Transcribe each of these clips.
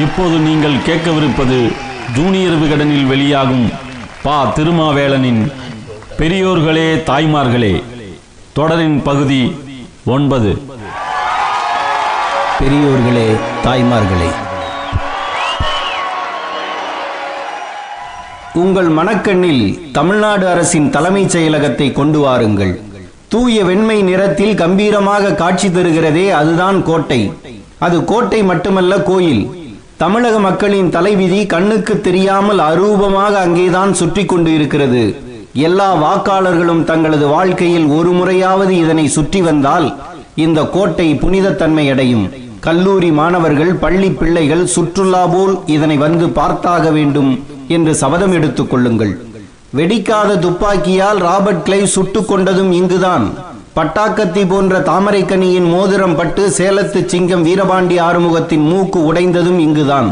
இப்போது நீங்கள் கேட்கவிருப்பது ஜூனியர் விகடனில் வெளியாகும் பா. திருமாவேளனின் பெரியோர்களே தாய்மார்களே தொடரின் பகுதி 9. பெரியோர்களே தாய்மார்களே, உங்கள் மனக்கண்ணில் தமிழ்நாடு அரசின் தலைமைச் செயலகத்தை கொண்டு வாருங்கள். தூய வெண்மை நிறத்தில் கம்பீரமாக காட்சி தருகிறதே, அதுதான் கோட்டை. அது கோட்டை மட்டுமல்ல, கோயில். தமிழக மக்களின் தலைவிதி கண்ணுக்கு தெரியாமல் அரூபமாக அங்கேதான் சுற்றி கொண்டு இருக்கிறது. எல்லா வாக்காளர்களும் தங்களது வாழ்க்கையில் ஒரு முறையாவது இதனை சுற்றி வந்தால் இந்த கோட்டை புனிதத்தன்மை அடையும். கல்லூரி மாணவர்கள், பள்ளி பிள்ளைகள் சுற்றுலா போல் இதனை வந்து பார்த்தாக வேண்டும் என்று சபதம் எடுத்துக் கொள்ளுங்கள். வெடிக்காத துப்பாக்கியால் ராபர்ட் கிளைவ் சுட்டுக் கொண்டதும் இங்குதான். பட்டாக்கத்தி போன்ற தாமரைக்கனியின் மோதிரம் பட்டு சேலத்து சிங்கம் வீரபாண்டி ஆறுமுகத்தின் மூக்கு உடைந்ததும் இங்குதான்.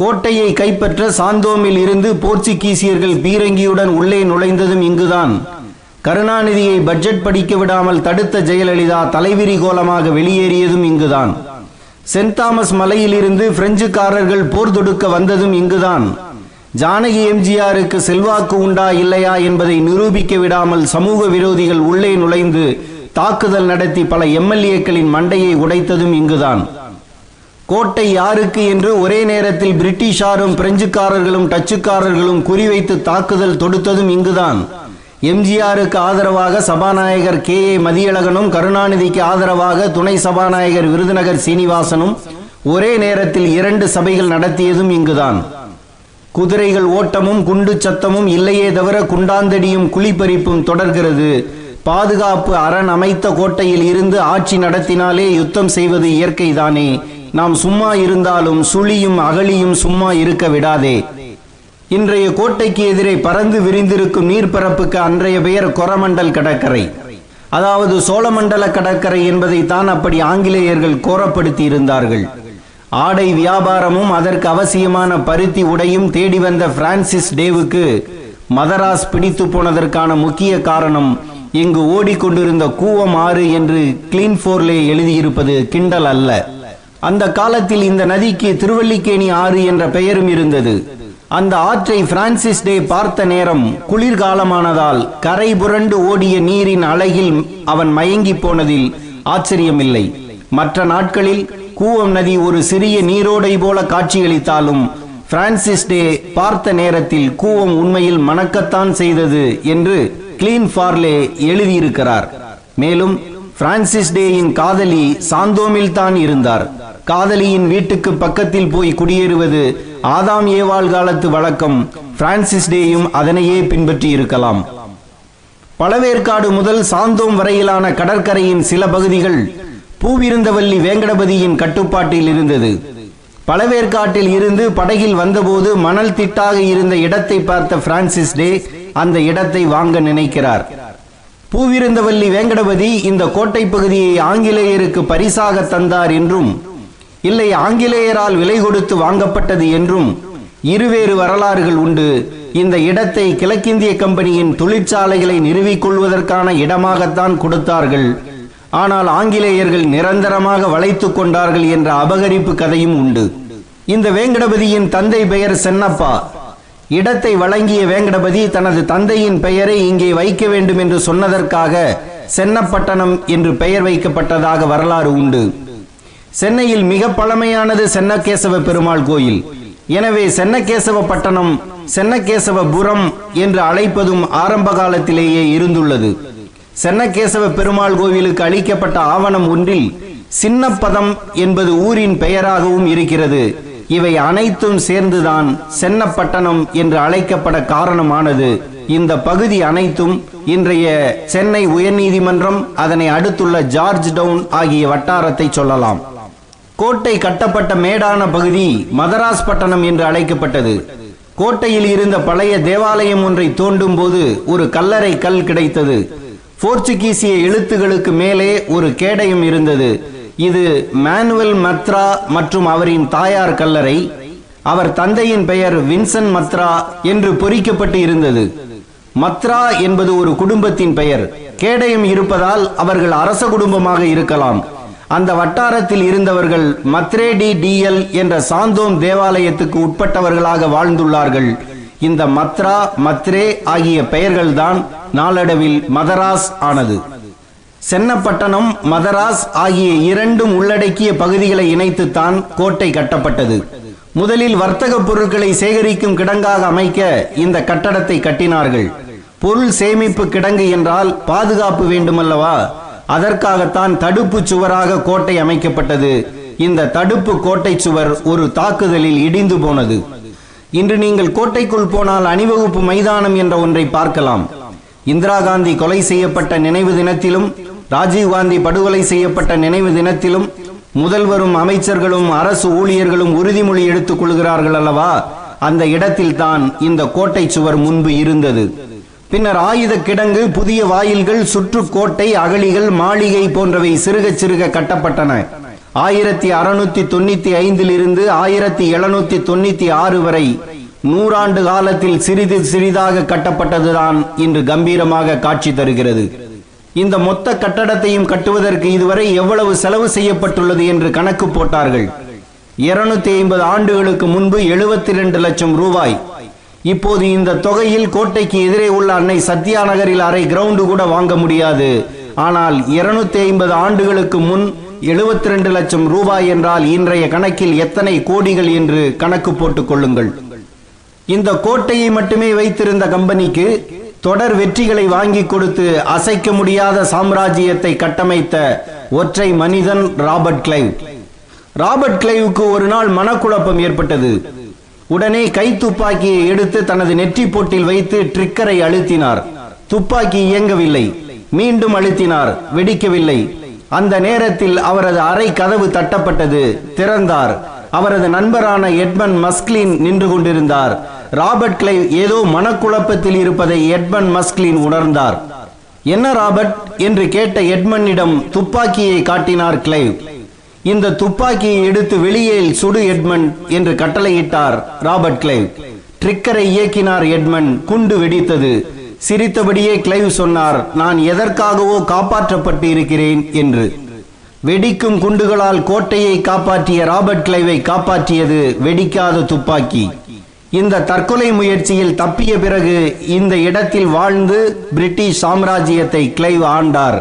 கோட்டையை கைப்பற்ற சாந்தோமில் இருந்து போர்ச்சுகீசியர்கள் பீரங்கியுடன் உள்ளே நுழைந்ததும் இங்குதான். கருணாநிதியை பட்ஜெட் படிக்க விடாமல் தடுத்த ஜெயலலிதா தலைவிரி கோலமாக வெளியேறியதும் இங்குதான். சென்ட் தாமஸ் மலையில் இருந்து பிரெஞ்சுக்காரர்கள் போர் தொடுக்க வந்ததும் இங்குதான். ஜானகி எம்ஜிஆருக்கு செல்வாக்கு உண்டா இல்லையா என்பதை நிரூபிக்க விடாமல் சமூக விரோதிகள் உள்ளே நுழைந்து தாக்குதல் நடத்தி பல எம்எல்ஏக்களின் மண்டையை உடைத்ததும் இங்குதான். கோட்டை யாருக்கு என்று ஒரே நேரத்தில் பிரிட்டிஷாரும் பிரெஞ்சுக்காரர்களும் டச்சுக்காரர்களும் குறிவைத்து தாக்குதல் தொடுத்ததும் இங்குதான். எம்ஜிஆருக்கு ஆதரவாக சபாநாயகர் கே.ஏ. மதியழகனும் கருணாநிதிக்கு ஆதரவாக துணை சபாநாயகர் விருதுநகர் சீனிவாசனும் ஒரே நேரத்தில் 2 சபைகள் நடத்தியதும் இங்குதான். குதிரைகள் ஓட்டமும் குண்டு சத்தமும் இல்லையே தவிர குண்டாந்தடியும் குழிப்பறிப்பும் தொடர்கிறது. பாதுகாப்பு அரண் அமைத்த கோட்டையில் இருந்து ஆட்சி நடத்தினாலே யுத்தம் செய்வது இயற்கைதானே. நாம் சும்மா இருந்தாலும் சுழியும் அகழியும் சும்மா இருக்க விடாதே. இன்றைய கோட்டைக்கு எதிரே பறந்து விரிந்திருக்கும் நீர்ப்பரப்புக்கு அன்றைய பெயர் கொரமண்டல் கடற்கரை, அதாவது சோழமண்டல கடற்கரை என்பதைத்தான் அப்படி ஆங்கிலேயர்கள் கோரப்படுத்தி இருந்தார்கள். ஆடை வியாபாரமும் அதற்கு அவசியமான பருத்தி உடையும் தேடி வந்த பிரான்சிஸ் டேவுக்கு மதராஸ் பிடித்து போனதற்கான முக்கிய காரணம் இங்கு ஓடிக்கொண்டிருந்த கூவம் ஆறு என்று கிளீன்ஃபோர்லே எழுதியிருப்பது கிண்டல் அல்ல. அந்த காலத்தில் இந்த நதிக்கு திருவல்லிக்கேணி ஆறு என்ற பெயரும் இருந்தது. அந்த ஆற்றை பிரான்சிஸ் டே பார்த்த நேரம் குளிர்காலமானதால் கரை புரண்டு ஓடிய நீரின் அழகில் அவன் மயங்கி போனதில் ஆச்சரியமில்லை. மற்ற நாட்களில் கூவம் நதி ஒரு சிறிய நீரோடை போல காட்சியளித்தாலும் பிரான்சிஸ் டே பார்த்த நேரத்தில் கூவம் உண்மையில் மணக்கத்தான் செய்தது என்று கிளீன்ஃபார்லே எழுதியிருக்கிறார். மேலும் பிரான்சிஸ் டேயின் காதலி சாந்தோமில் தான் இருந்தார். காதலியின் வீட்டுக்கு பக்கத்தில் போய் குடியேறுவது ஆதாம் ஏவாள் காலத்து வழக்கம். பிரான்சிஸ் டேயும் அதனையே பின்பற்றி இருக்கலாம். பழவேற்காடு முதல் சாந்தோம் வரையிலான கடற்கரையின் சில பகுதிகள் பூவிருந்தவல்லி வேங்கடபதியின் கட்டுப்பாட்டில் இருந்தது. பழவேற்காட்டில் இருந்து படகில் வந்தபோது மணல் திட்டாக இருந்த இடத்தை பார்த்த பிரான்சிஸ் டே அந்த இடத்தை வாங்க நினைக்கிறார். பூவிருந்தவல்லி வேங்கடபதி இந்த கோட்டை பகுதியை ஆங்கிலேயருக்கு பரிசாக தந்தார் என்றும், இல்லை ஆங்கிலேயரால் விலை கொடுத்து வாங்கப்பட்டது என்றும் இருவேறு வரலாறுகள் உண்டு. இந்த இடத்தை கிழக்கிந்திய கம்பெனியின் தொழிற்சாலைகளை நிறுவிக் கொள்வதற்கான இடமாகத்தான் கொடுத்தார்கள். ஆனால் ஆங்கிலேயர்கள் நிரந்தரமாக வளைத்து கொண்டார்கள் என்ற அபகரிப்பு கதையும் உண்டு. இந்த வேங்கடபதியின் தந்தை பெயர் சென்னப்பா. இடத்தை வழங்கிய வேங்கடபதி தனது தந்தையின் பெயரை இங்கே வைக்க வேண்டும் என்று சொன்னதற்காக சென்னப்பட்டணம் என்று பெயர் வைக்கப்பட்டதாக வரலாறு உண்டு. சென்னையில் மிக பழமையானது சென்னகேசவ பெருமாள் கோயில். எனவே சென்னகேசவ பட்டணம், சென்னகேசவபுரம் என்று அழைப்பதும் ஆரம்ப காலத்திலேயே இருந்துள்ளது. சென்னகேசவ பெருமாள் கோவிலுக்கு அளிக்கப்பட்ட ஆவணம் ஒன்றில் சின்னப்பதம் என்பது ஊரின் பெயராகவும் இருக்கிறது. இவை அனைத்தும் சேர்ந்துதான் சென்னப்பட்டணம் என்று அழைக்கப்பட காரணமானது. இந்த பகுதி அனைத்தும் இன்றைய சென்னை உயர்நீதிமன்றம், அதனை அடுத்துள்ள ஜார்ஜ் டவுன் ஆகிய வட்டாரத்தை சொல்லலாம். கோட்டை கட்டப்பட்ட மேடான பகுதி மதராஸ் பட்டணம் என்று அழைக்கப்பட்டது. கோட்டையில் இருந்த பழைய தேவாலயம் ஒன்றை தோண்டும் போது ஒரு கல்லறை கல் கிடைத்தது. போர்ச்சுகீசிய எழுத்துகளுக்கு மேலே ஒரு கேடயம் இருந்தது. இது மானுவல் மத்ரா மற்றும் அவரின் தாயார் கல்லறை. அவர் தந்தையின் பெயர் வின்சென்ட் மத்ரா என்று பொறிக்கப்பட்டு இருந்தது. மத்ரா என்பது ஒரு குடும்பத்தின் பெயர். கேடயம் இருப்பதால் அவர்கள் அரச குடும்பமாக இருக்கலாம். அந்த வட்டாரத்தில் இருந்தவர்கள் மத்ரேடி டிஎல் என்ற சாந்தோம் தேவாலயத்துக்கு உட்பட்டவர்களாக வாழ்ந்துள்ளார்கள். இந்த மத்ரா, மத்ரே ஆகிய பெயர்கள்தான் நாளடைவில் மதராஸ் ஆனது. சென்னப்பட்டணம், மதராஸ் ஆகிய இரண்டும் உள்ளடக்கிய பகுதிகளை இணைத்துத்தான் கோட்டை கட்டப்பட்டது. முதலில் வர்த்தக பொருட்களை சேகரிக்கும் கிடங்காக அமைக்க இந்த கட்டடத்தை கட்டினார்கள். பொருள் சேமிப்பு கிடங்கு என்றால் பாதுகாப்பு வேண்டுமல்லவா? அதற்காகத்தான் தடுப்பு சுவராக கோட்டை அமைக்கப்பட்டது. இந்த தடுப்பு கோட்டை சுவர் ஒரு தாக்குதலில் இடிந்து போனது. இன்று நீங்கள் கோட்டைக்குள் போனால் அணிவகுப்பு மைதானம் என்ற ஒன்றை பார்க்கலாம். இந்திரா காந்தி கொலை செய்யப்பட்ட நினைவு தினத்திலும், ராஜீவ் காந்தி படுகொலை செய்யப்பட்ட நினைவு தினத்திலும் முதல்வரும் அமைச்சர்களும் அரசு ஊழியர்களும் உறுதிமொழி எடுத்துக் கொள்கிறார்கள் அல்லவா? அந்த இடத்தில் தான் இந்த கோட்டை சுவர் முன்பு இருந்தது. பின்னர் ஆயுத கிடங்கு, புதிய வாயில்கள், சுற்றுக்கோட்டை, அகழிகள், மாளிகை போன்றவை சிறுக சிறுக கட்டப்பட்டன. 1695 இருந்து 1796 வரை 100 ஆண்டு காலத்தில் சிறிது சிறிதாக கட்டப்பட்டதுதான் இன்று கம்பீரமாக காட்சி தருகிறது. இந்த மொத்த கட்டடத்தையும் கட்டுவதற்கு இதுவரை எவ்வளவு செலவு செய்யப்பட்டுள்ளது என்று கணக்கு போட்டார்கள். 250 ஆண்டுகளுக்கு முன்பு 72 லட்சம் ரூபாய். இப்போது இந்த தொகையில் கோட்டைக்கு எதிரே உள்ள அன்னை சத்யா நகரில் அரை கிரவுண்டு கூட வாங்க முடியாது. ஆனால் 250 ஆண்டுகளுக்கு முன் 72 லட்சம் ரூபாய் என்றால் இன்றைய கணக்கில் எத்தனை கோடிகள் என்று கணக்கு போட்டுக் கொள்ளுங்கள். இந்த கோட்டையை மட்டுமே வைத்திருந்த கம்பெனிக்கு தொடர் வெற்றிகளை வாங்கி கொடுத்து அசைக்க முடியாத சாம்ராஜ்யத்தை கட்டமைத்த ஒற்றை மனிதன் ராபர்ட் கிளைவ். ராபர்ட் கிளைவுக்கு ஒரு நாள் மனக்குழப்பம் ஏற்பட்டது. உடனே கை துப்பாக்கியை எடுத்து தனது நெற்றி போட்டில் வைத்து ட்ரிக்கரை அழுத்தினார். துப்பாக்கி இயங்கவில்லை. மீண்டும் அழுத்தினார், வெடிக்கவில்லை. அந்த நேரத்தில் அவரது அறை கதவு தட்டப்பட்டது. திறந்தார். அவரது நண்பரான எட்மண்ட் மஸ்க்லின் நின்று கொண்டிருந்தார். ராபர்ட் கிளைவ் ஏதோ மனக்குழப்பத்தில் இருப்பதை எட்மண்ட் மஸ்க்லின் உணர்ந்தார். என்ன ராபர்ட் என்று கேட்ட எட்மண்டிடம் துப்பாக்கியை காட்டினார் கிளைவ். இந்த துப்பாக்கியை எடுத்து வெளியே சுடு எட்மண்ட் என்று கட்டளையிட்டார் ராபர்ட் கிளைவ். ட்ரிக்கரை இயக்கினார் எட்மண்ட். குண்டு வெடித்தது. சிரித்தபடியே கிளைவ் சொன்னார், நான் எதற்காகவோ காப்பாற்றப்பட்டு இருக்கிறேன் என்று. வெடிக்கும் குண்டுகளால் கோட்டையை காப்பாற்றிய ராபர்ட் கிளைவை காப்பாற்றியது வெடிக்காத துப்பாக்கி. இந்த தற்கொலை முயற்சியில் தப்பிய பிறகு இந்த இடத்தில் வாழ்ந்து பிரிட்டிஷ் சாம்ராஜ்யத்தை கிளைவ் ஆண்டார்.